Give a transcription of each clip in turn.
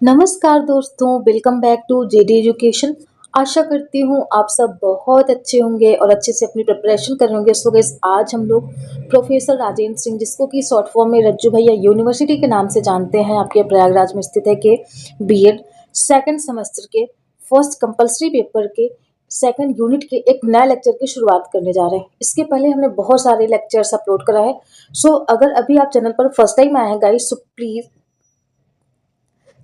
नमस्कार दोस्तों, welcome back to JD education. आशा करती हूँ आप सब बहुत अच्छे होंगे और अच्छे से अपनी प्रिपरेशन कर रहे होंगे। सो गाइस, आज हम लोग प्रोफेसर राजेंद्र सिंह, जिसको कि शॉर्ट फॉर्म में रज्जू भैया यूनिवर्सिटी के नाम से जानते हैं, आपके प्रयागराज में स्थित है, के बीएड सेकंड सेमेस्टर के फर्स्ट कंपलसरी पेपर के सेकंड यूनिट के एक नया लेक्चर की शुरुआत करने जा रहे हैं। इसके पहले हमने बहुत सारे लेक्चर्स अपलोड करा है। सो अगर अभी आप चैनल पर फर्स्ट टाइम आए हैं गाइस, सो प्लीज़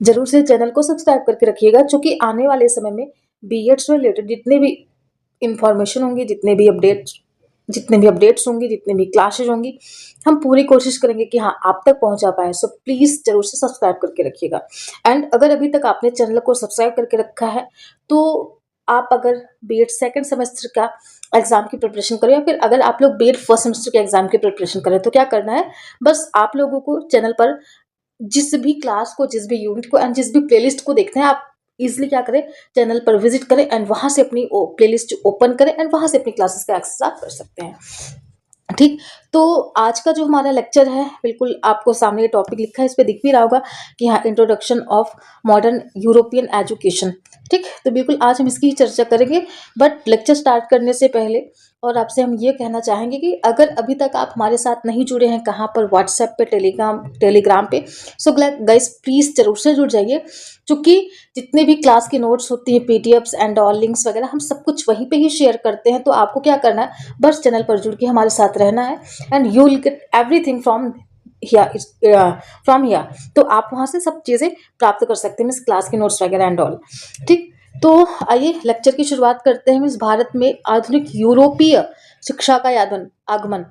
जरूर से चैनल को सब्सक्राइब करके रखिएगा, क्योंकि आने वाले समय में बीएड से रिलेटेड जितने भी इंफॉर्मेशन होंगी, जितने भी अपडेट्स होंगी, जितने भी क्लासेज होंगी, हम पूरी कोशिश करेंगे कि हाँ आप तक पहुंचा पाए। सो प्लीज़ जरूर से सब्सक्राइब करके रखिएगा। एंड अगर अभी तक आपने चैनल को सब्सक्राइब करके रखा है, तो आप अगर बीएड सेकंड सेमेस्टर का एग्जाम की प्रिपरेशन करें, या फिर अगर आप लोग बीएड फर्स्ट सेमेस्टर के एग्जाम की प्रिपरेशन करें, तो क्या करना है, बस आप लोगों को चैनल पर जिस भी क्लास को, जिस भी यूनिट को एंड जिस भी प्लेलिस्ट को देखते हैं, आप इजिली क्या करें, चैनल पर विजिट करें एंड वहां से अपनी प्लेलिस्ट ओपन करें एंड वहां से अपनी क्लासेस का एक्सेस आप कर सकते हैं। ठीक, तो आज का जो हमारा लेक्चर है, बिल्कुल आपको सामने ये टॉपिक लिखा है, इस पे दिख भी रहा होगा कि हाँ, introduction of modern European education. ठीक, तो बिल्कुल आज हम इसकी ही चर्चा करेंगे। बट लेक्चर स्टार्ट करने से पहले और आपसे हम ये कहना चाहेंगे कि अगर अभी तक आप हमारे साथ नहीं जुड़े हैं, कहाँ पर, व्हाट्सएप पे, टेलीग्राम पे, सो गाइस प्लीज़ जरूर से जुड़ जाइए, क्योंकि जितने भी क्लास की नोट्स होती है, पीडीएफ्स एंड ऑल लिंक्स वगैरह, हम सब कुछ वहीं पे ही शेयर करते हैं। तो आपको क्या करना है, बस चैनल पर जुड़ के हमारे साथ रहना है and you will get everything from here. तो आप वहाँ से सब चीज़ें प्राप्त कर सकते हैं, मीन्स क्लास की नोट्स वगैरह एंड ऑल। ठीक, तो आइए लेक्चर की शुरुआत करते हैं। मीन्स भारत में आधुनिक यूरोपीय शिक्षा का आगमन,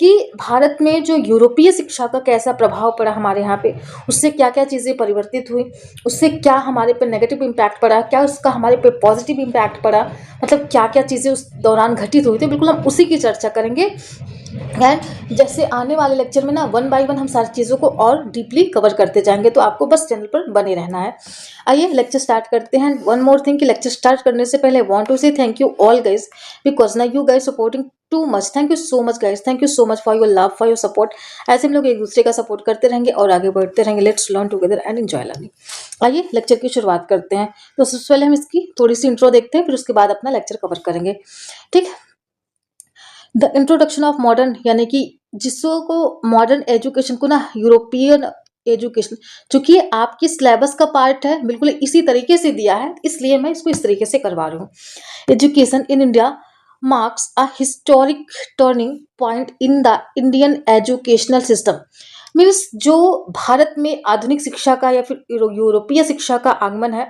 कि भारत में जो यूरोपीय शिक्षा का कैसा प्रभाव पड़ा हमारे यहाँ पे, उससे क्या क्या चीज़ें परिवर्तित हुई, उससे क्या हमारे पे नेगेटिव इम्पैक्ट पड़ा, क्या उसका हमारे पे पॉजिटिव इम्पैक्ट पड़ा, मतलब क्या क्या चीज़ें उस दौरान घटित हुई थी, बिल्कुल हम उसी की चर्चा करेंगे। एंड जैसे आने वाले लेक्चर में ना वन बाय वन हम सारी चीज़ों को और डीपली कवर करते जाएंगे, तो आपको बस चैनल पर बने रहना है। आइए लेक्चर स्टार्ट करते हैं। वन मोर थिंग कि लेक्चर स्टार्ट करने से पहले want to say thank you all guys, because ना you guys supporting too much. Thank you so much guys, thank you so much for your love, for your support. ऐसे हम लोग एक दूसरे का सपोर्ट करते रहेंगे और आगे बढ़ते रहेंगे। Let's learn together and enjoy learning. आइए लेक्चर की शुरुआत करते हैं। तो सबसे पहले हम इसकी थोड़ी सी इंट्रो देखते हैं, फिर उसके बाद अपना लेक्चर कवर करेंगे। ठीक, द इंट्रोडक्शन ऑफ मॉडर्न, यानी कि जिसको मॉडर्न एजुकेशन को ना यूरोपियन एजुकेशन, चूंकि ये आपकी सिलेबस का पार्ट है, बिल्कुल इसी तरीके से दिया है, इसलिए मैं इसको इस तरीके से करवा रही हूँ। Education in India marks a historic turning point in the Indian educational system. Means जो भारत में आधुनिक शिक्षा का या फिर यूरोपीय शिक्षा का आगमन है,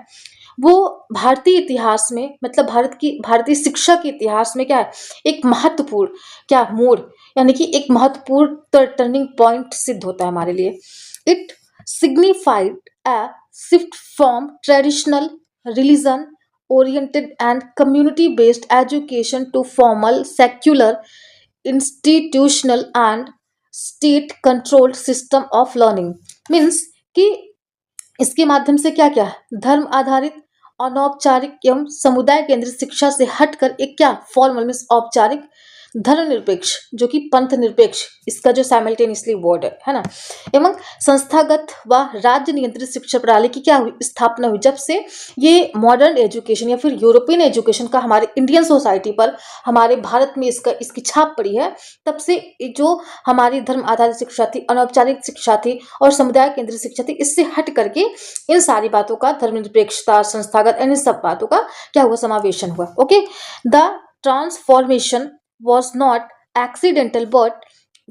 वो भारतीय इतिहास में, मतलब भारतीय शिक्षा के इतिहास में क्या है, एक महत्वपूर्ण क्या मोड़, यानी कि एक महत्वपूर्ण टर्निंग पॉइंट सिद्ध होता है हमारे लिए। It signified a shift from traditional religion oriented and community based education to formal secular institutional and state controlled system of learning। Means कि इसके माध्यम से क्या क्या धर्म आधारित, अनौपचारिक एवं समुदाय केंद्रित शिक्षा से हटकर एक क्या फॉर्मल मीन्स औपचारिक, धर्मनिरपेक्ष जो कि पंथ निरपेक्ष, इसका जो साइमल्टेनियसली वर्ड है ना, एवं संस्थागत व राज्य नियंत्रित शिक्षा प्रणाली की क्या हुई, स्थापना हुई। जब से ये मॉडर्न एजुकेशन या फिर यूरोपियन एजुकेशन का हमारे इंडियन सोसाइटी पर, हमारे भारत में इसकी छाप पड़ी है, तब से जो हमारी धर्म आधारित शिक्षा थी, अनौपचारिक शिक्षा थी और समुदाय केंद्रित शिक्षा थी, इससे हट करके इन सारी बातों का, धर्मनिरपेक्षता, संस्थागत, इन सब बातों का क्या हुआ, समावेशन हुआ। Okay, the transformation was not accidental but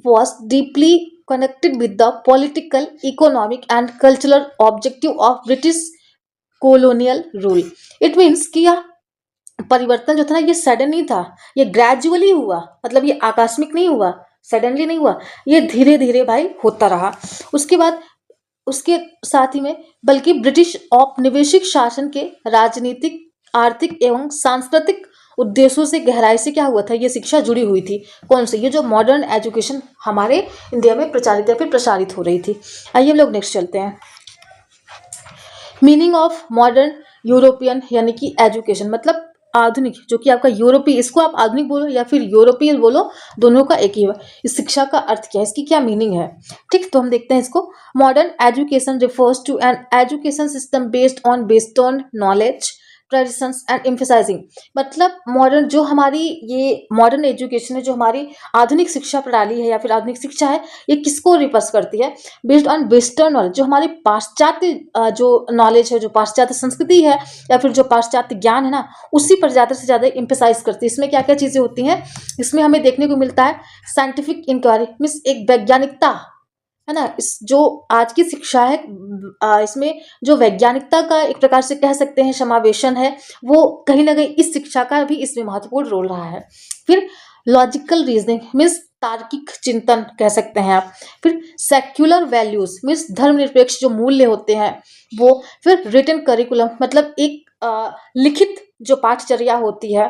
was deeply connected with the political, economic and cultural objective of British colonial rule। It means कि यह परिवर्तन जो था ना, ये सडन नहीं था, ये ग्रेजुअली हुआ, मतलब ये आकस्मिक नहीं हुआ, सडनली नहीं हुआ, ये धीरे धीरे भाई होता रहा। उसके बाद उसके साथ ही में बल्कि ब्रिटिश औपनिवेशिक शासन के राजनीतिक, आर्थिक एवं सांस्कृतिक उद्देश्यों से गहराई से क्या हुआ था, ये शिक्षा जुड़ी हुई थी। कौन से, ये जो मॉडर्न एजुकेशन हमारे इंडिया में प्रचारित या फिर प्रसारित हो रही थी। आइए हम लोग नेक्स्ट चलते हैं। मीनिंग ऑफ मॉडर्न यूरोपियन यानी कि एजुकेशन, मतलब आधुनिक, जो कि आपका यूरोपीय, इसको आप आधुनिक बोलो या फिर यूरोपियन बोलो, दोनों का एक ही है। इस शिक्षा का अर्थ क्या है, इसकी क्या मीनिंग है? ठीक, तो हम देखते हैं इसको। Modern education refers to an education system based on knowledge, traditions and emphasising. मतलब मॉडर्न, जो हमारी ये मॉडर्न एजुकेशन है, जो हमारी आधुनिक शिक्षा प्रणाली है या फिर आधुनिक शिक्षा है, ये किसको रिफर्स करती है? बेस्ड ऑन वेस्टर्न नॉलेज, जो हमारी पाश्चात्य जो नॉलेज है, जो पाश्चात्य संस्कृति है या फिर जो पाश्चात्य ज्ञान है ना, उसी पर ज़्यादा से ज़्यादा एम्फेसाइज करती है। इसमें क्या क्या चीज़ें होती हैं? इसमें हमें देखने को मिलता है साइंटिफिक इंक्वायरी, मीन्स एक वैज्ञानिकता, है ना। इस जो आज की शिक्षा है, इसमें जो वैज्ञानिकता का एक प्रकार से कह सकते हैं समावेशन है, वो कहीं ना कहीं इस शिक्षा का भी इसमें महत्वपूर्ण रोल रहा है। फिर लॉजिकल रीजनिंग, मीन्स तार्किक चिंतन कह सकते हैं आप। फिर सेक्युलर वैल्यूज, मीन्स धर्मनिरपेक्ष जो मूल्य होते हैं वो। फिर रिटन करिकुलम, मतलब एक लिखित जो पाठचर्या होती है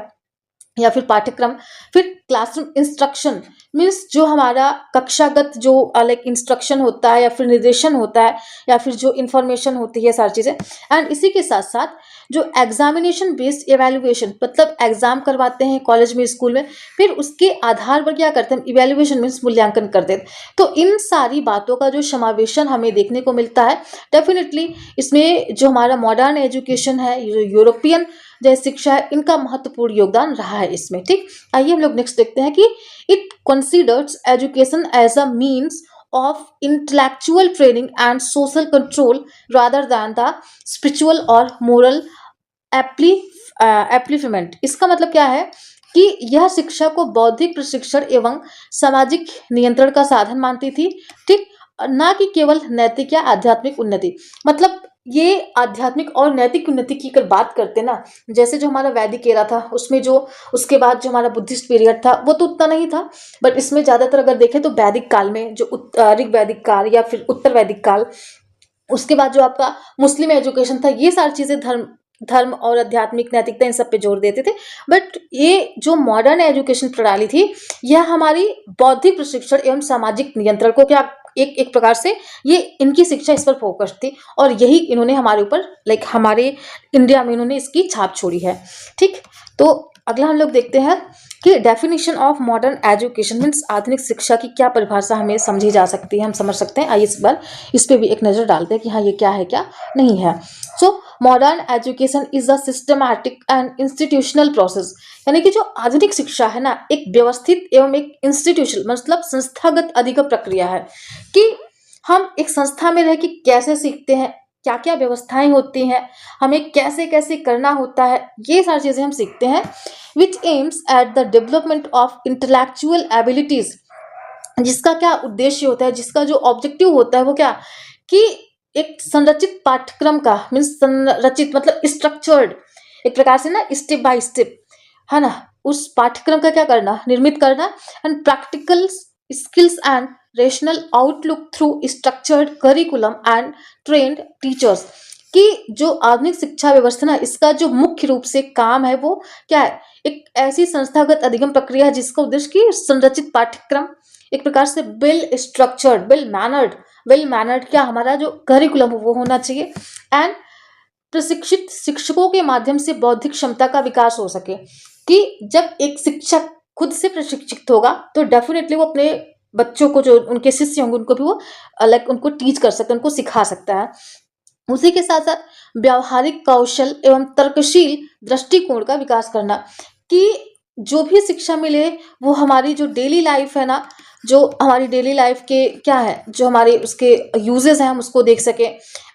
या फिर पाठ्यक्रम। फिर क्लासरूम इंस्ट्रक्शन, मीन्स जो हमारा कक्षागत जो लाइक इंस्ट्रक्शन होता है या फिर निर्देशन होता है या फिर जो इंफॉर्मेशन होती है, सारी चीज़ें। एंड इसी के साथ साथ जो एग्जामिनेशन बेस्ड एवेल्युएशन, मतलब एग्जाम करवाते हैं कॉलेज में, स्कूल में, फिर उसके आधार पर क्या करते हैं? इवेल्युएशन मीन्स मूल्यांकन करते हैं। तो इन सारी बातों का जो समावेशन हमें देखने को मिलता है, डेफिनेटली इसमें जो हमारा मॉडर्न एजुकेशन है, जो यूरोपियन जैसे शिक्षा है, इनका महत्वपूर्ण योगदान रहा है इसमें। ठीक, आइए हम लोग नेक्स्ट देखते हैं कि it considers education as a means of intellectual training and social control rather than the spiritual or moral एप्लीफमेंट। इसका मतलब क्या है कि यह शिक्षा को बौद्धिक प्रशिक्षण एवं सामाजिक नियंत्रण का साधन मानती थी, ठीक, ना कि केवल नैतिक या आध्यात्मिक उन्नति। मतलब ये आध्यात्मिक और नैतिक उन्नति की अगर बात करते ना, जैसे जो हमारा वैदिक एरा था, उसमें जो उसके बाद जो हमारा बुद्धिस्ट पीरियड था, वो तो उतना नहीं था, बट इसमें ज़्यादातर अगर देखें तो वैदिक काल में जो ऋग वैदिक काल या फिर उत्तर वैदिक काल, उसके बाद जो आपका मुस्लिम एजुकेशन था, ये सारी चीज़ें धर्म और आध्यात्मिक नैतिकता इन सब पे जोर देते थे। बट ये जो मॉडर्न एजुकेशन प्रणाली थी, यह हमारी बौद्धिक प्रशिक्षण एवं सामाजिक नियंत्रण को क्या एक प्रकार से ये इनकी शिक्षा इस पर फोकस थी, और यही इन्होंने हमारे ऊपर लाइक हमारे इंडिया में इन्होंने इसकी छाप छोड़ी है। ठीक, तो अगला हम लोग देखते हैं कि definition of modern education means आधुनिक शिक्षा की क्या परिभाषा हमें समझी जा सकती है, हम समझ सकते हैं। आइए इस बार इस पर भी एक नज़र डालते हैं कि हाँ ये क्या है क्या नहीं है। So modern education is a systematic and institutional process, यानी कि जो आधुनिक शिक्षा है ना, एक व्यवस्थित एवं एक इंस्टीट्यूशनल मतलब संस्थागत अधिगम प्रक्रिया है कि हम एक संस्था में रह के कैसे सीखते हैं, क्या क्या व्यवस्थाएं होती हैं, हमें कैसे कैसे करना होता है, ये सारी चीज़ें हम सीखते हैं। Which aims at the development of intellectual abilities, जिसका क्या उद्देश्य होता है, जिसका जो ऑब्जेक्टिव होता है वो क्या, कि एक संरचित पाठ्यक्रम का मीन्स संरचित मतलब स्ट्रक्चर्ड, एक प्रकार से ना स्टेप बाय स्टेप, है ना, उस पाठ्यक्रम का क्या करना, निर्मित करना। And practical skills and rational outlook through structured curriculum and trained teachers, कि जो आधुनिक शिक्षा व्यवस्था ना, इसका जो मुख्य रूप से काम है वो क्या है, एक ऐसी संस्थागत अधिगम प्रक्रिया है जिसका उद्देश्य की संरचित पाठ्यक्रम, एक प्रकार से वेल स्ट्रक्चर्ड, वेल मैनर्ड क्या हमारा जो करिकुलम वो होना चाहिए। एंड प्रशिक्षित शिक्षकों के माध्यम से बौद्धिक क्षमता का विकास हो सके, कि जब एक शिक्षक खुद से प्रशिक्षित होगा तो डेफिनेटली वो अपने बच्चों को, जो उनके शिष्य होंगे, उनको भी वो अलग उनको टीच कर सकता है, उनको सिखा सकता है। उसी के साथ साथ व्यावहारिक कौशल एवं तर्कशील दृष्टिकोण का विकास करना, कि जो भी शिक्षा मिले वो हमारी जो डेली लाइफ है ना, जो हमारी डेली लाइफ के क्या है, जो हमारे उसके यूजेस हैं, हम उसको देख सकें।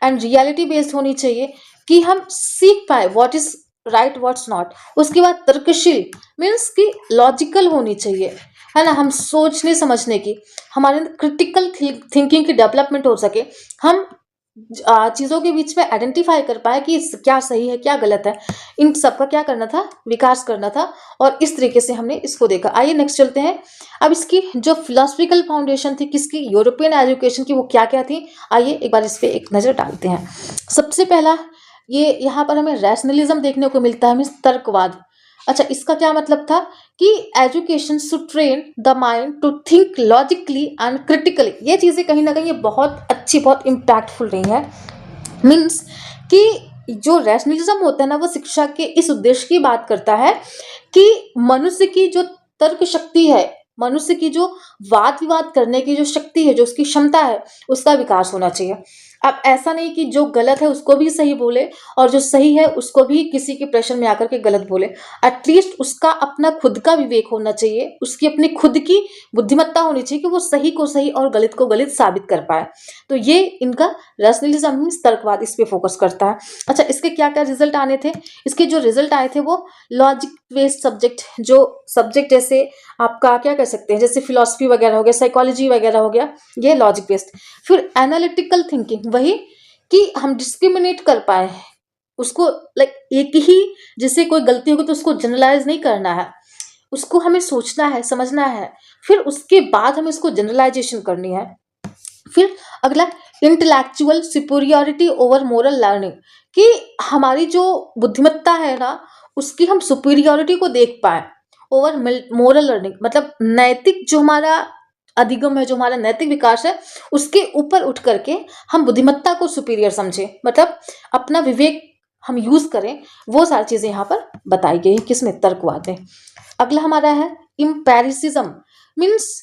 एंड रियलिटी बेस्ड होनी चाहिए, कि हम सीख पाए what is right what's not. उसके बाद तर्कशील मीन्स कि लॉजिकल होनी चाहिए, है ना, हम सोचने समझने की, हमारे अंदर क्रिटिकल थिंकिंग की डेवलपमेंट हो सके, हम चीज़ों के बीच में आइडेंटिफाई कर पाए कि क्या सही है क्या गलत है, इन सब का क्या करना था, विकास करना था। और इस तरीके से हमने इसको देखा। आइए नेक्स्ट चलते हैं। अब इसकी जो फिलोसफिकल फाउंडेशन थी किसकी, यूरोपियन एजुकेशन की, वो क्या क्या थी, आइए एक बार इस पर एक नज़र डालते हैं। सबसे पहला ये यहाँ पर हमें रैशनलिज्म देखने को मिलता है, मीन्स तर्कवाद। अच्छा, इसका क्या मतलब था कि education should train the mind to think logically and critically. ये चीज़ें कहीं ना कहीं ये बहुत अच्छी, बहुत इम्पैक्टफुल रही है। मीन्स कि जो रैशनलिज्म होता है ना, वो शिक्षा के इस उद्देश्य की बात करता है कि मनुष्य की जो तर्क शक्ति है, मनुष्य की जो वाद विवाद करने की जो शक्ति है, जो उसकी क्षमता है, उसका विकास होना चाहिए। अब ऐसा नहीं कि जो गलत है उसको भी सही बोले और जो सही है उसको भी किसी के प्रेशर में आकर के गलत बोले। एटलीस्ट उसका अपना खुद का विवेक होना चाहिए, उसकी अपनी खुद की बुद्धिमत्ता होनी चाहिए कि वो सही को सही और गलत को गलत साबित कर पाए। तो ये इनका रैशनलिज्म मीन्स तर्कवाद इस पे फोकस करता है। अच्छा, इसके क्या क्या रिजल्ट आने थे? इसके जो रिजल्ट आए थे वो लॉजिक बेस्ड सब्जेक्ट, जो सब्जेक्ट जैसे आपका क्या कह सकते हैं, जैसे फिलॉसफी वगैरह हो गया, साइकोलॉजी वगैरह हो गया, ये लॉजिक बेस्ड। फिर एनालिटिकल थिंकिंग, वही कि हम डिस्क्रिमिनेट कर पाए उसको, लाइक एक ही, जैसे कोई गलती होगी तो उसको जनरलाइज नहीं करना है, उसको हमें सोचना है, समझना है, फिर उसके बाद हमें उसको जनरलाइजेशन करनी है। फिर अगला intellectual superiority over moral learning, कि हमारी जो बुद्धिमत्ता है ना, उसकी हम सुपीरियरिटी को देख पाए ओवर मोरल लर्निंग, मतलब नैतिक जो हमारा अधिगम है, जो हमारा नैतिक विकास है, उसके ऊपर उठ करके हम बुद्धिमत्ता को सुपीरियर समझें, मतलब अपना विवेक हम यूज करें। वो सारी चीजें यहाँ पर बताई गई, किसमें, तर्कवाद में। अगला हमारा है इम्पेरिसिज्म, मीन्स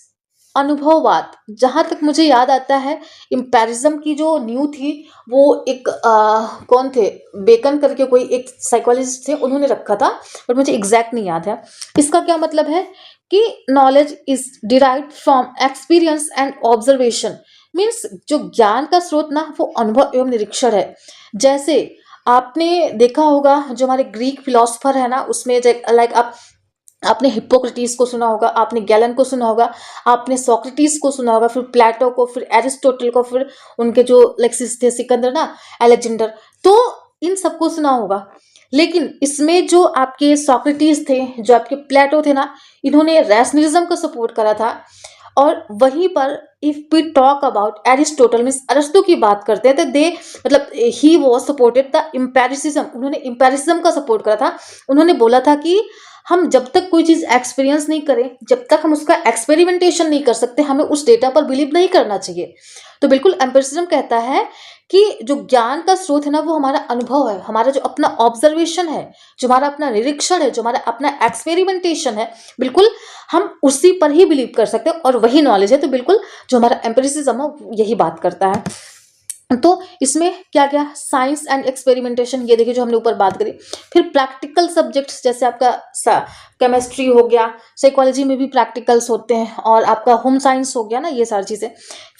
अनुभववाद। जहां तक मुझे याद आता है, इम्पेरिज्म की जो न्यू थी वो एक कौन थे, बेकन करके कोई एक साइकोलॉजिस्ट थे, उन्होंने रखा था, पर मुझे एग्जैक्ट नहीं याद है। इसका क्या मतलब है कि knowledge is derived from experience and observation, means जो ज्ञान का स्रोत ना वो अनुभव एवं निरीक्षण है। जैसे आपने देखा होगा जो हमारे ग्रीक फिलोसफर है ना, उसमें लाइक आपने हिप्पोक्रेटिस को सुना होगा, आपने गैलन को सुना होगा, आपने सोक्रेटिस को सुना होगा, फिर प्लेटो को, फिर एरिस्टोटल को, फिर उनके जो लेक्सिस थे, सिकंदर ना, अलेक्जेंडर, तो इन सबको सुना होगा। लेकिन इसमें जो आपके सोक्रेटिस थे, जो आपके प्लेटो थे ना, इन्होंने रैशनलिज्म को सपोर्ट करा था। और वहीं पर if we talk about Aristotle, means Arastu की बात करते हैं, तो दे मतलब he was supported the empiricism, उन्होंने इम्पेरिसिज्म का सपोर्ट करा था। उन्होंने बोला था कि हम जब तक कोई चीज एक्सपीरियंस नहीं करें, जब तक हम उसका एक्सपेरिमेंटेशन नहीं कर सकते, हमें उस डेटा पर बिलीव नहीं करना चाहिए। तो बिल्कुल एम्पिरिसिज्म कहता है कि जो ज्ञान का स्रोत है ना, वो हमारा अनुभव है, हमारा जो अपना ऑब्जर्वेशन है, जो हमारा अपना निरीक्षण है, जो हमारा अपना एक्सपेरिमेंटेशन है, बिल्कुल हम उसी पर ही बिलीव कर सकते हैं और वही नॉलेज है। तो बिल्कुल जो हमारा एम्पिरिसिज्म है यही बात करता है। तो इसमें क्या क्या, साइंस एंड एक्सपेरिमेंटेशन, ये देखिए जो हमने ऊपर बात करी। फिर प्रैक्टिकल सब्जेक्ट्स, जैसे आपका केमिस्ट्री हो गया, साइकोलॉजी में भी प्रैक्टिकल्स होते हैं, और आपका होम साइंस हो गया ना, ये सारी चीजें।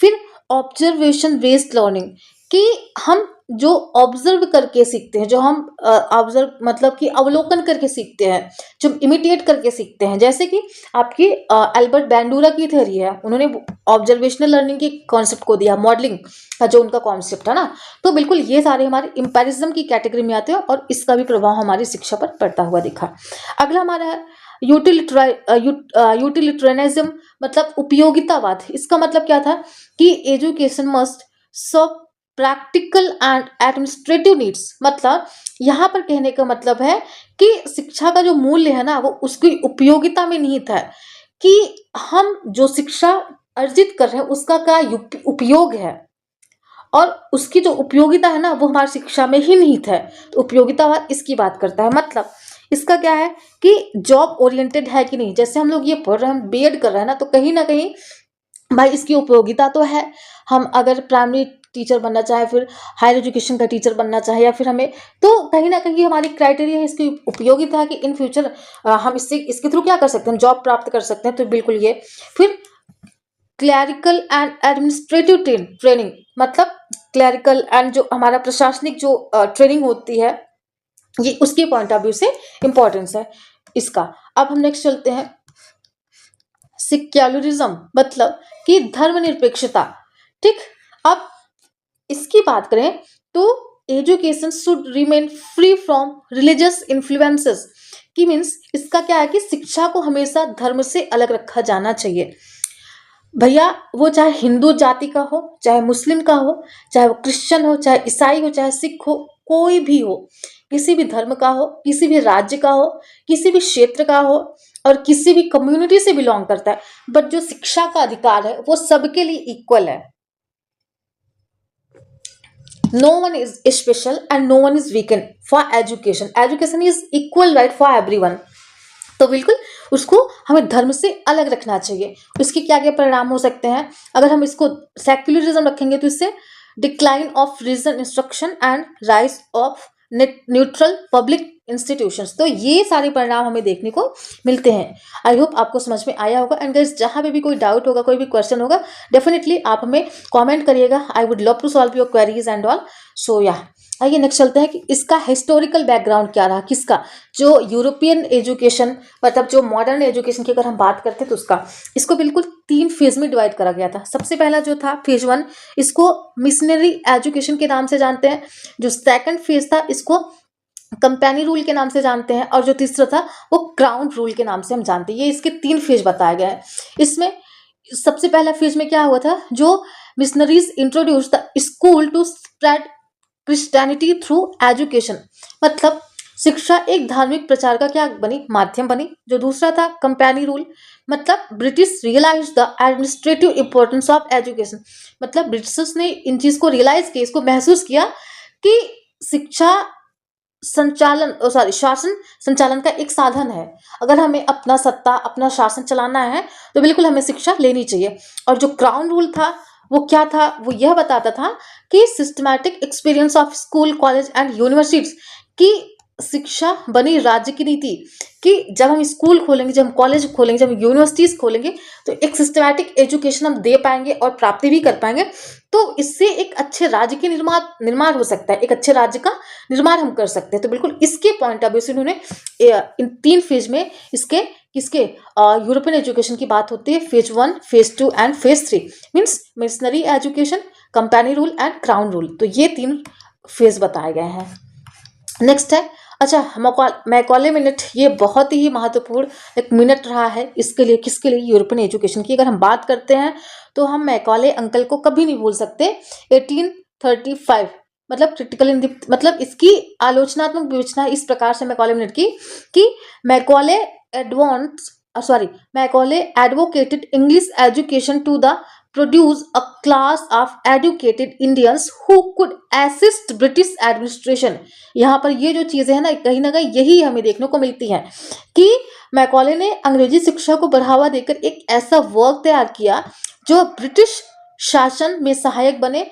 फिर ऑब्जर्वेशन बेस्ड लर्निंग, कि हम जो ऑब्जर्व करके सीखते हैं, जो हम ऑब्जर्व मतलब कि अवलोकन करके सीखते हैं, जो इमिटेट करके सीखते हैं, जैसे कि आपकी एल्बर्ट बैंडूरा की थ्योरी है, उन्होंने ऑब्जर्वेशनल लर्निंग की कॉन्सेप्ट को दिया, मॉडलिंग का जो उनका कॉन्सेप्ट है ना। तो बिल्कुल ये सारे हमारे इंपेरिज्म की कैटेगरी में आते हैं और इसका भी प्रभाव हमारी शिक्षा पर पड़ता हुआ दिखा। अगला हमारा है यूटिलिटरियनिज्म, मतलब उपयोगितावाद। इसका मतलब क्या था कि education must serve practical and administrative needs, मतलब यहाँ पर कहने का मतलब है कि शिक्षा का जो मूल्य है ना, वो उसकी उपयोगिता में निहित है, कि हम जो शिक्षा अर्जित कर रहे हैं उसका क्या उपयोग है, और उसकी जो उपयोगिता है ना वो हमारी शिक्षा में ही निहित है। तो उपयोगितावाद इसकी बात करता है। मतलब इसका क्या है कि जॉब ओरिएंटेड है कि नहीं, जैसे हम लोग ये पढ़ रहे हैं, हम बीएड कर रहे हैं ना, तो कहीं ना कहीं भाई इसकी उपयोगिता तो है। हम अगर प्राइमरी टीचर बनना चाहे, फिर हायर एजुकेशन का टीचर बनना चाहे, या फिर हमें, तो कहीं ना कहीं हमारी क्राइटेरिया है, इसकी उपयोगिता है कि इन फ्यूचर हम इसके थ्रू क्या कर सकते हैं, जॉब प्राप्त कर सकते हैं। तो बिल्कुल ये। फिर क्लैरिकल एंड एडमिनिस्ट्रेटिव ट्रेनिंग, मतलब क्लैरिकल एंड जो हमारा प्रशासनिक जो ट्रेनिंग होती है, ये उसके पॉइंट ऑफ व्यू से इंपॉर्टेंस है इसका। अब हम नेक्स्ट चलते हैं, सेक्युलरिज्म, मतलब कि धर्मनिरपेक्षता। ठीक, अब इसकी बात करें तो education should remain free from religious influences, की मीन्स इसका क्या है कि शिक्षा को हमेशा धर्म से अलग रखा जाना चाहिए। भैया वो चाहे हिंदू जाति का हो, चाहे मुस्लिम का हो, चाहे वो क्रिश्चियन हो, चाहे ईसाई हो, चाहे सिख हो, कोई भी हो, किसी भी धर्म का हो, किसी भी राज्य का हो, किसी भी क्षेत्र का हो, और किसी भी कम्युनिटी से बिलोंग करता है, बट जो शिक्षा का अधिकार है वो सबके लिए इक्वल है। No one is special and no one is weekend for education, education is equal right for everyone. तो बिल्कुल उसको हमें धर्म से अलग रखना चाहिए। इसके क्या क्या परिणाम हो सकते हैं? अगर हम इसको सेक्युलरिज्म रखेंगे तो इससे decline of religion instruction and rise of neutral public institutions. तो ये सारे परिणाम हमें देखने को मिलते हैं। आई होप आपको समझ में आया होगा। एंड गाइस, जहाँ पे भी कोई डाउट होगा, कोई भी क्वेश्चन होगा, डेफिनेटली आप हमें कमेंट करिएगा। I would love to solve your queries and all. So yeah आइए नेक्स्ट चलते हैं कि इसका हिस्टोरिकल बैकग्राउंड क्या रहा, किसका, जो यूरोपियन एजुकेशन मतलब जो मॉडर्न एजुकेशन की अगर हम बात करते हैं तो उसका, इसको बिल्कुल 3 फेज में डिवाइड करा गया था। सबसे पहला जो था फेज 1, इसको मिशनरी एजुकेशन के नाम से जानते हैं। जो सेकंड फेज था इसको कंपेनी रूल के नाम से जानते हैं, और जो तीसरा था वो क्राउन रूल के नाम से हम जानते हैं। ये इसके 3 फेज बताए गए हैं। इसमें सबसे पहला फेज में क्या हुआ था, जो missionaries introduce the school to spread Christianity through education, मतलब शिक्षा एक धार्मिक प्रचार का क्या बनी, माध्यम बनी। जो दूसरा था कंपेनी रूल, मतलब British realise the administrative importance of education, मतलब ब्रिटिशर्स ने इन चीज को रियलाइज किया, इसको महसूस किया कि शिक्षा शासन संचालन का एक साधन है। अगर हमें अपना सत्ता, अपना शासन चलाना है तो बिल्कुल हमें शिक्षा लेनी चाहिए। और जो क्राउन रूल था वो क्या था, वो यह बताता था कि systematic experience of school, college and universities की शिक्षा बनी राज्य की नीति, कि जब हम स्कूल खोलेंगे, जब हम कॉलेज खोलेंगे, जब हम यूनिवर्सिटीज खोलेंगे तो एक सिस्टमैटिक एजुकेशन हम दे पाएंगे और प्राप्ति भी कर पाएंगे। तो इससे एक अच्छे राज्य के निर्माण हो सकता है, एक अच्छे राज्य का निर्माण हम कर सकते हैं। तो बिल्कुल इसके पॉइंट ऑफ व्यू से उन्होंने इन 3 फेज में इसके किसके यूरोपियन एजुकेशन की बात होती है। Phase 1, phase 2 and phase 3 means missionary education, company rule and crown rule. तो ये 3 फेज बताए गए हैं। नेक्स्ट है, अच्छा मैकॉले मिनट, ये बहुत ही महत्वपूर्ण एक मिनट रहा है इसके लिए, किसके लिए, यूरोपियन एजुकेशन की। अगर हम बात करते हैं तो हम मैकॉले अंकल को कभी नहीं भूल सकते। 1835 मतलब क्रिटिकल इन मतलब इसकी आलोचनात्मक विवेचना इस प्रकार से मैकॉले मिनट की कि Macaulay advocated English education to the produce a class of educated Indians who could assist British administration। यहाँ पर ये जो चीजें हैं ना कहीं यही हमें देखने को मिलती हैं कि मैकॉले ने अंग्रेजी शिक्षा को बढ़ावा देकर एक ऐसा वर्क तैयार किया जो ब्रिटिश शासन में सहायक बने।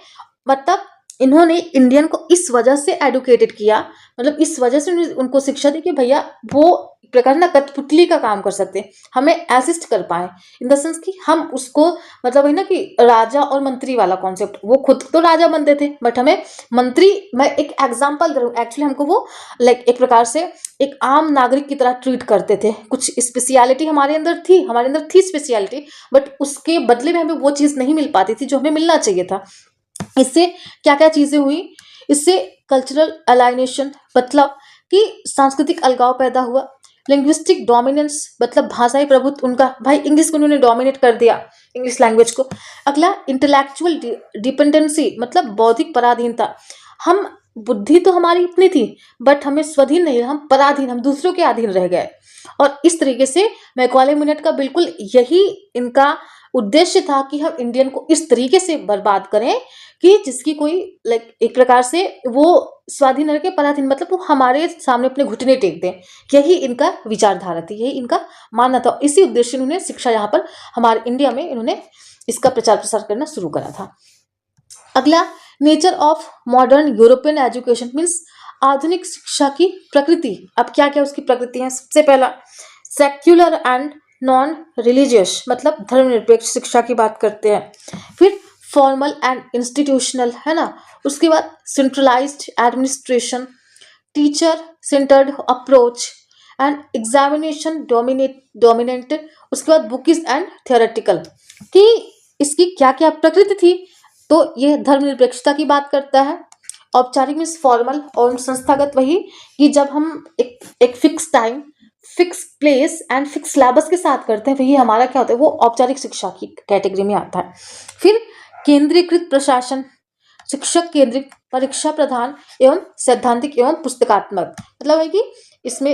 मतलब इन्होंने इंडियन को इस वजह से एडुकेटेड किया, मतलब इस वजह से उनको शिक्षा दी कि भैया वो एक प्रकार ना कठपुतली का काम कर सकते हैं, हमें असिस्ट कर पाए इन द सेंस कि हम उसको मतलब है ना कि राजा और मंत्री वाला कॉन्सेप्ट, वो खुद तो राजा बनते थे बट हमें मंत्री, मैं एक एग्जांपल दे रहा हूँ, एक्चुअली हमको वो लाइक एक प्रकार से एक आम नागरिक की तरह ट्रीट करते थे। कुछ स्पेशलिटी हमारे अंदर थी स्पेशलिटी, बट उसके बदले में हमें वो चीज़ नहीं मिल पाती थी जो हमें मिलना चाहिए था। इससे क्या क्या चीजें हुई, इससे कल्चरल अलाइनेशन मतलब कि सांस्कृतिक अलगाव पैदा हुआ। लिंग्विस्टिक डोमिनेंस मतलब भाषाई प्रभुत्व उनका, भाई इंग्लिश को उन्होंने डोमिनेट कर दिया, इंग्लिश लैंग्वेज को। अगला इंटेलेक्चुअल डिपेंडेंसी मतलब बौद्धिक पराधीनता, हम बुद्धि तो हमारी अपनी थी बट हमें स्वाधीन नहीं, हम पराधीन, हम दूसरों के अधीन रह गए। और इस तरीके से मैकॉले मिनट का बिल्कुल यही इनका उद्देश्य था कि हम इंडियन को इस तरीके से बर्बाद करें कि जिसकी कोई लाइक एक प्रकार से वो स्वाधीन रह के पराधीन, मतलब वो हमारे सामने अपने घुटने टेक दें। यही इनका विचारधारा थी, यही इनका मानना था। इसी उद्देश्य इन्होंने शिक्षा यहाँ पर हमारे इंडिया में इन्होंने इसका प्रचार प्रसार करना शुरू करा था। अगला, nature of modern European education means आधुनिक शिक्षा की प्रकृति। अब क्या क्या उसकी प्रकृति है? सबसे पहला सेक्युलर एंड नॉन रिलीजियस मतलब धर्मनिरपेक्ष शिक्षा की बात करते हैं। फिर फॉर्मल एंड इंस्टीट्यूशनल है ना। उसके बाद centralised administration, teacher centred approach and examination dominant. उसके बाद बुकिस एंड थियोरेटिकल। कि इसकी क्या क्या प्रकृति थी, तो ये धर्मनिरपेक्षता की बात करता है। औपचारिक मीन्स फॉर्मल और संस्थागत वही कि जब हम एक fix time, fix place and fix syllabus के साथ करते हैं वही हमारा क्या होता है, वो औपचारिक शिक्षा की कैटेगरी में आता है। फिर केंद्रीकृत प्रशासन, शिक्षक केंद्रित, परीक्षा प्रधान एवं सैद्धांतिक एवं पुस्तकात्मक, मतलब है कि इसमें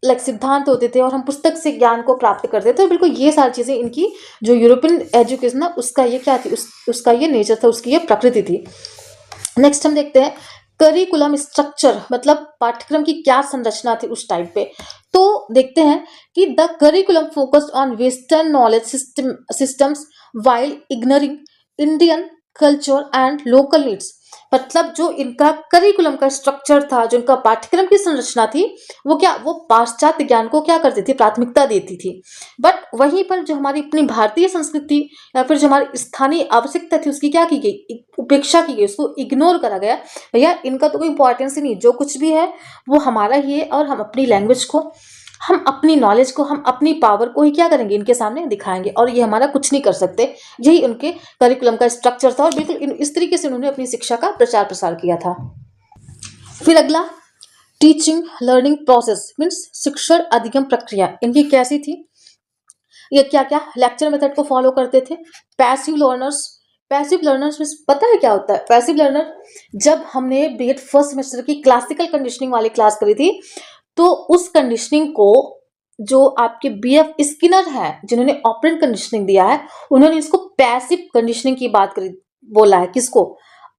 लाइक सिद्धांत होते थे और हम पुस्तक से ज्ञान को प्राप्त करते थे। तो बिल्कुल ये सारी चीजें इनकी जो यूरोपियन एजुकेशन ना उसका ये क्या थी, उसका ये नेचर था, उसकी ये प्रकृति थी। नेक्स्ट हम देखते हैं करिकुलम स्ट्रक्चर, मतलब पाठ्यक्रम की क्या संरचना थी उस टाइम पे। तो देखते हैं कि the curriculum focused on western knowledge systems while ignoring Indian culture and local needs. मतलब जो इनका करिकुलम का स्ट्रक्चर था, जो इनका पाठ्यक्रम की संरचना थी, वो पाश्चात्य ज्ञान को क्या करती थी, प्राथमिकता देती थी। बट वहीं पर जो हमारी अपनी भारतीय संस्कृति या फिर जो हमारी स्थानीय आवश्यकता थी उसकी क्या की गई, उपेक्षा की गई, उसको इग्नोर करा गया। भैया इनका तो कोई इंपॉर्टेंस ही नहीं, जो कुछ भी है वो हमारा ही है, और हम अपनी लैंग्वेज को, हम अपनी नॉलेज को, हम अपनी पावर को ही क्या करेंगे, इनके सामने दिखाएंगे, और ये हमारा कुछ नहीं कर सकते। यही उनके करिकुलम का स्ट्रक्चर था, और बिल्कुल इस तरीके से उन्होंने अपनी शिक्षा का प्रचार प्रसार किया था। फिर अगला, टीचिंग लर्निंग प्रोसेस मीन्स शिक्षण अधिगम प्रक्रिया इनकी कैसी थी, ये क्या क्या लेक्चर मेथड को फॉलो करते थे। पैसिव लर्नर्स, पैसिव लर्नर्स में पता है क्या होता है पैसिव लर्नर? जब हमने बीएड फर्स्ट सेमेस्टर की क्लासिकल कंडीशनिंग वाली क्लास करी थी, तो उस कंडीशनिंग को जो आपके बीएफ स्किनर हैं जिन्होंने ऑपरेंट कंडीशनिंग दिया है, उन्होंने इसको पैसिव कंडीशनिंग की बात करी, बोला है किसको,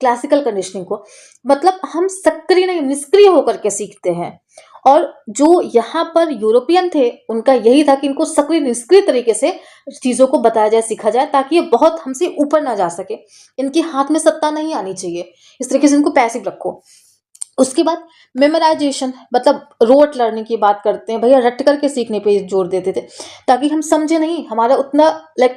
क्लासिकल कंडीशनिंग को। मतलब हम सक्रिय नहीं निष्क्रिय होकर के सीखते हैं, और जो यहाँ पर यूरोपियन थे उनका यही था कि इनको सक्रिय निष्क्रिय तरीके से चीजों को बताया जाए, सीखा जाए, ताकि ये बहुत हमसे ऊपर ना जा सके, इनके हाथ में सत्ता नहीं आनी चाहिए, इस तरीके से इनको पैसिव रखो। उसके बाद मेमोराइजेशन, मतलब रोट लर्निंग की बात करते हैं, भैया रट करके सीखने पे जोर देते थे, ताकि हम समझे नहीं, हमारा उतना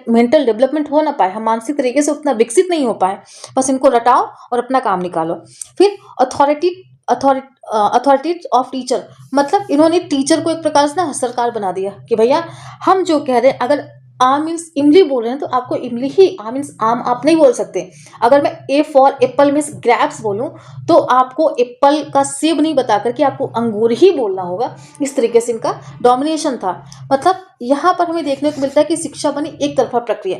मेंटल डेवलपमेंट हो ना पाए, हम मानसिक तरीके से उतना विकसित नहीं हो पाए, बस इनको रटाओ और अपना काम निकालो। फिर अथॉरिटी अथॉरिटी ऑफ टीचर, मतलब इन्होंने टीचर को एक प्रकार से ना सरकार बना दिया कि भैया हम जो कह रहे हैं, अगर आ मीन्स इमली बोल रहे हैं तो आपको इमली ही, आ मीन्स आम आप नहीं बोल सकते। अगर मैं A for apple means grapes बोलूं, तो आपको एप्पल का सेब नहीं बता करके आपको अंगूर ही बोलना होगा। इस तरीके से इनका डोमिनेशन था। मतलब यहाँ पर हमें देखने को मिलता है कि शिक्षा बनी एक तरफा प्रक्रिया,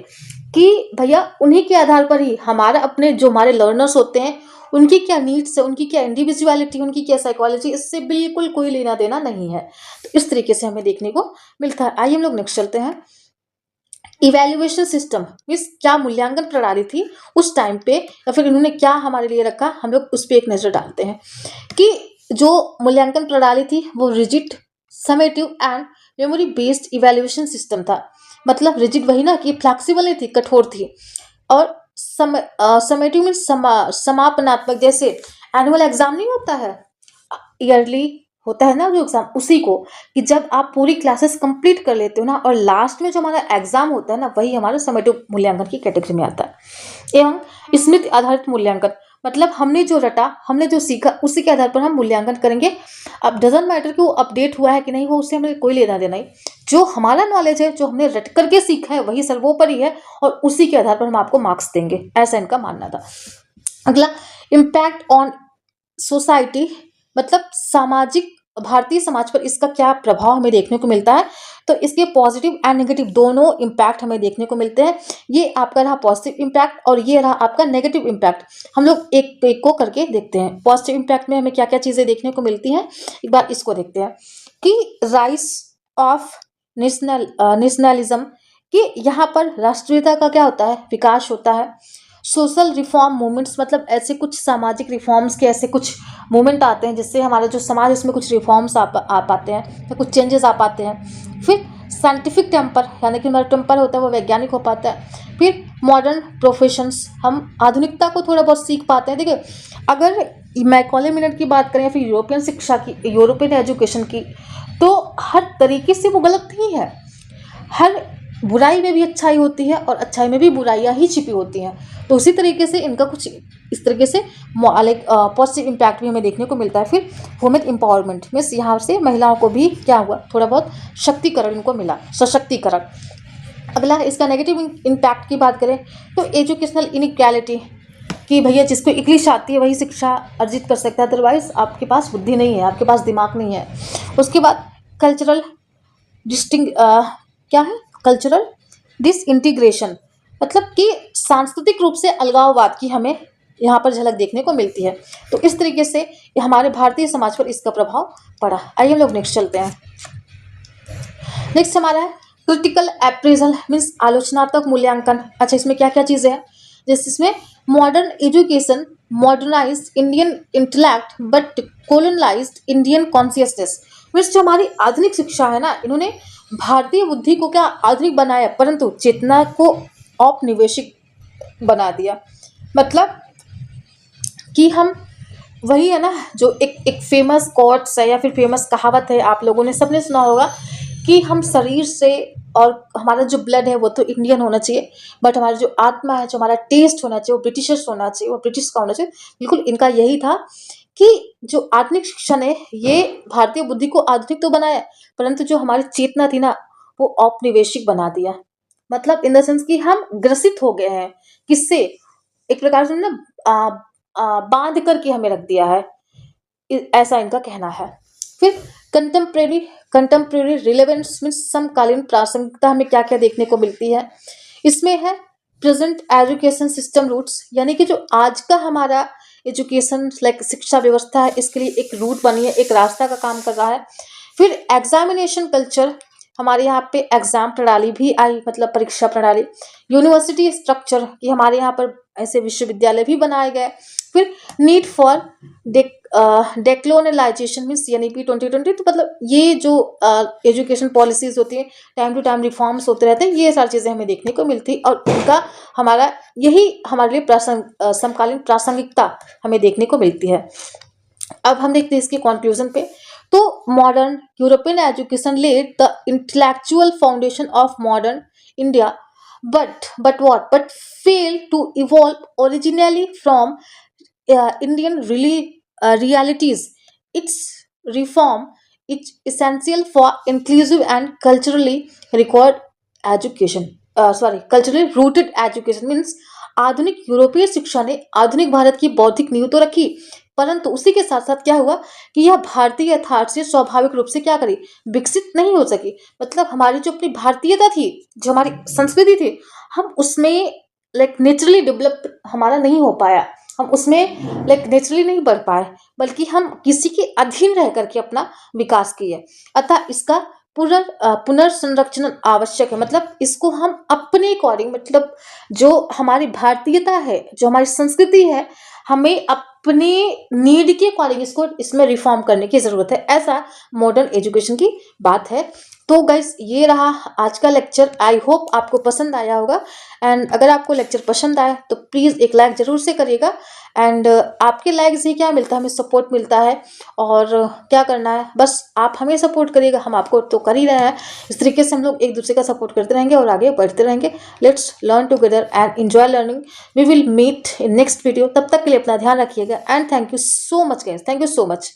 कि भैया उन्हीं के आधार पर ही हमारा अपने जो हमारे लर्नर्स होते हैं उनकी क्या नीड्स है, उनकी क्या इंडिविजुअलिटी, उनकी क्या साइकोलॉजी, इससे बिल्कुल कोई लेना देना नहीं है। तो इस तरीके से हमें देखने को मिलता है। आइए हम लोग नेक्स्ट चलते हैं। इवैल्यूएशन सिस्टम मीन्स क्या मूल्यांकन प्रणाली थी उस टाइम पे, या फिर इन्होंने क्या हमारे लिए रखा, हम लोग उस पर एक नजर डालते हैं। कि जो मूल्यांकन प्रणाली थी वो rigid, summative and memory based evaluation system था। मतलब रिजिड वही ना कि फ्लेक्सिबल नहीं थी, कठोर थी, और समेटिव मीन्स समापनात्मक, जैसे एनुअल एग्जाम नहीं होता है, ईयरली होता है ना जो एग्जाम, उसी को, कि जब आप पूरी क्लासेस कंप्लीट कर लेते हो ना, और लास्ट में जो हमारा एग्जाम होता है ना, वही हमारा समेटिव मूल्यांकन की कैटेगरी में आता है। एवं स्मृति आधारित मूल्यांकन, मतलब हमने जो रटा, हमने जो सीखा, उसी के आधार पर हम मूल्यांकन करेंगे। अब डजंट मैटर कि वो अपडेट हुआ है कि नहीं, वो उससे हमें कोई लेना देना नहीं। जो हमारा नॉलेज है, जो हमने रट करके सीखा है, वही सर्वोपरि है, और उसी के आधार पर हम आपको मार्क्स देंगे, ऐसा इनका मानना था। अगला, इम्पैक्ट ऑन सोसाइटी, मतलब सामाजिक, भारतीय समाज पर इसका क्या प्रभाव हमें देखने को मिलता है। तो इसके पॉजिटिव एंड नेगेटिव दोनों इम्पैक्ट हमें देखने को मिलते हैं। ये आपका रहा पॉजिटिव इम्पैक्ट, और ये रहा आपका नेगेटिव इम्पैक्ट। हम लोग एक एक को करके देखते हैं। पॉजिटिव इम्पैक्ट में हमें क्या क्या चीजें देखने को मिलती हैं, एक बार इसको देखते हैं। कि राइज ऑफ नेशनलिज्म, कि यहाँ पर राष्ट्रीयता का क्या होता है, विकास होता है। सोशल रिफॉर्म मूवमेंट्स, मतलब ऐसे कुछ सामाजिक रिफॉर्म्स के ऐसे कुछ मूवमेंट आते हैं जिससे हमारा जो समाज, उसमें कुछ रिफॉर्म्स आ पाते हैं, या कुछ चेंजेस आ पाते हैं। फिर साइंटिफिक टेम्पर, यानी कि हमारा टेम्पर होता है वो वैज्ञानिक हो पाता है। फिर मॉडर्न प्रोफेशंस, हम आधुनिकता को थोड़ा बहुत सीख पाते हैं। देखिए, अगर मैकॉले मिनट की बात करें या फिर यूरोपियन शिक्षा की, यूरोपियन एजुकेशन की, तो हर तरीके से वो गलत नहीं है। हर बुराई में भी अच्छाई होती है, और अच्छाई में भी बुराइयां ही छिपी होती हैं। तो उसी तरीके से इनका कुछ इस तरीके से पॉजिटिव इम्पैक्ट भी हमें देखने को मिलता है। फिर वुमेन एम्पावरमेंट मीन्स यहाँ से महिलाओं को भी क्या हुआ, थोड़ा बहुत शक्तिकरण इनको मिला, सशक्तिकरण। अगला, इसका नेगेटिव इम्पैक्ट की बात करें तो एजुकेशनल इनइक्वालिटी, कि भैया जिसको इंग्लिश आती है वही शिक्षा अर्जित कर सकता है, अदरवाइज आपके पास बुद्धि नहीं है, आपके पास दिमाग नहीं है। उसके बाद कल्चरल क्या है, कल्चरल डिसइंटीग्रेशन, मतलब कि सांस्कृतिक रूप से अलगाववाद की हमें यहाँ पर झलक देखने को मिलती है। तो इस तरीके से हमारे भारतीय समाज पर इसका प्रभाव पड़ा। आइए हम लोग नेक्स्ट चलते हैं। नेक्स्ट हमारा है क्रिटिकल अप्रेजल मीन्स आलोचनात्मक मूल्यांकन। अच्छा, इसमें क्या क्या चीज़ें हैं, जैसे इसमें modern education modernised Indian intellect but colonised Indian consciousness. Means जो हमारी आधुनिक शिक्षा है ना, इन्होंने भारतीय बुद्धि को क्या आधुनिक बनाया, परंतु चेतना को औपनिवेशिक बना दिया। मतलब कि हम वही है ना, जो एक एक फेमस कोट्स है या फिर फेमस कहावत है, आप लोगों ने सबने सुना होगा कि हम शरीर से, और हमारा जो ब्लड है वो तो इंडियन होना चाहिए, बट हमारा जो आत्मा है, जो हमारा टेस्ट होना चाहिए वो ब्रिटिशर्स होना चाहिए, वो ब्रिटिश का होना चाहिए। बिल्कुल इनका यही था कि जो आधुनिक शिक्षण है ये भारतीय बुद्धि को आधुनिक तो बनाया, परंतु जो हमारी चेतना थी ना वो औपनिवेशिक बना दिया। मतलब इन द सेंस कि हम ग्रसित हो गए हैं किससे, एक प्रकार से ना आ, बांध करके हमें रख दिया है, ऐसा इनका कहना है। फिर कंटेम्प्रेरी कंटेम्प्रेरी रिलेवेंस मीन्स समकालीन प्रासंगिकता हमें क्या क्या देखने को मिलती है, इसमें है प्रेजेंट एजुकेशन सिस्टम रूट्स, यानी कि जो आज का हमारा एजुकेशन लाइक शिक्षा व्यवस्था है इसके लिए एक रूट बनी है, एक रास्ता का काम कर रहा है। फिर एग्जामिनेशन कल्चर, हमारे यहाँ पे एग्जाम प्रणाली भी आई, मतलब परीक्षा प्रणाली। यूनिवर्सिटी स्ट्रक्चर कि हमारे यहाँ पर ऐसे विश्वविद्यालय भी बनाए गए। फिर नीड फॉर डेक्लोनलाइजेशन मीन्स एनईपी 2020, तो मतलब ये जो एजुकेशन पॉलिसीज होती है, टाइम टू टाइम रिफॉर्म्स होते रहते हैं, ये सारी चीज़ें हमें देखने को मिलती और उनका हमारा यही हमारे लिए समकालीन प्रासंगिकता हमें देखने को मिलती है। अब हम देखते हैं इसके कंक्लूजन पे। तो modern European education led the intellectual foundation of modern India, but failed to evolve originally from Indian realities. Its reform is essential for inclusive and culturally record education. Culturally rooted education means आधुनिक यूरोपीय शिक्षा ने आधुनिक भारत की बौद्धिक नींव तो रखी, परंतु उसी के साथ साथ क्या हुआ कि यह भारतीय यथार्थ से स्वाभाविक रूप से क्या करी, विकसित नहीं हो सकी। मतलब हमारी जो अपनी भारतीयता थी, जो हमारी संस्कृति थी, हम उसमें लाइक नेचुरली डेवलप हमारा नहीं हो पाया, हम उसमें लाइक नेचुरली नहीं बढ़ पाए, बल्कि हम किसी के अधीन रह करके अपना विकास किए। अतः इसका पुनर्संरक्षण आवश्यक है। मतलब इसको हम अपने अकॉर्डिंग, मतलब जो हमारी भारतीयता है, जो हमारी संस्कृति है, हमें अपने नीड के अकॉर्डिंग इसको इसमें रिफॉर्म करने की ज़रूरत है, ऐसा मॉडर्न एजुकेशन की बात है। तो गाइस ये रहा आज का लेक्चर, आई होप आपको पसंद आया होगा। एंड अगर आपको लेक्चर पसंद आया तो प्लीज़ एक लाइक ज़रूर से करिएगा। एंड आपके लाइक से क्या मिलता है, हमें सपोर्ट मिलता है। और क्या करना है, बस आप हमें सपोर्ट करिएगा, हम आपको तो कर ही रहे हैं। इस तरीके से हम लोग एक दूसरे का सपोर्ट करते रहेंगे और आगे बढ़ते रहेंगे। Let's learn together and enjoy learning. We will meet in next video. तब तक के लिए अपना ध्यान रखिएगा and thank you so much guys, thank you so much.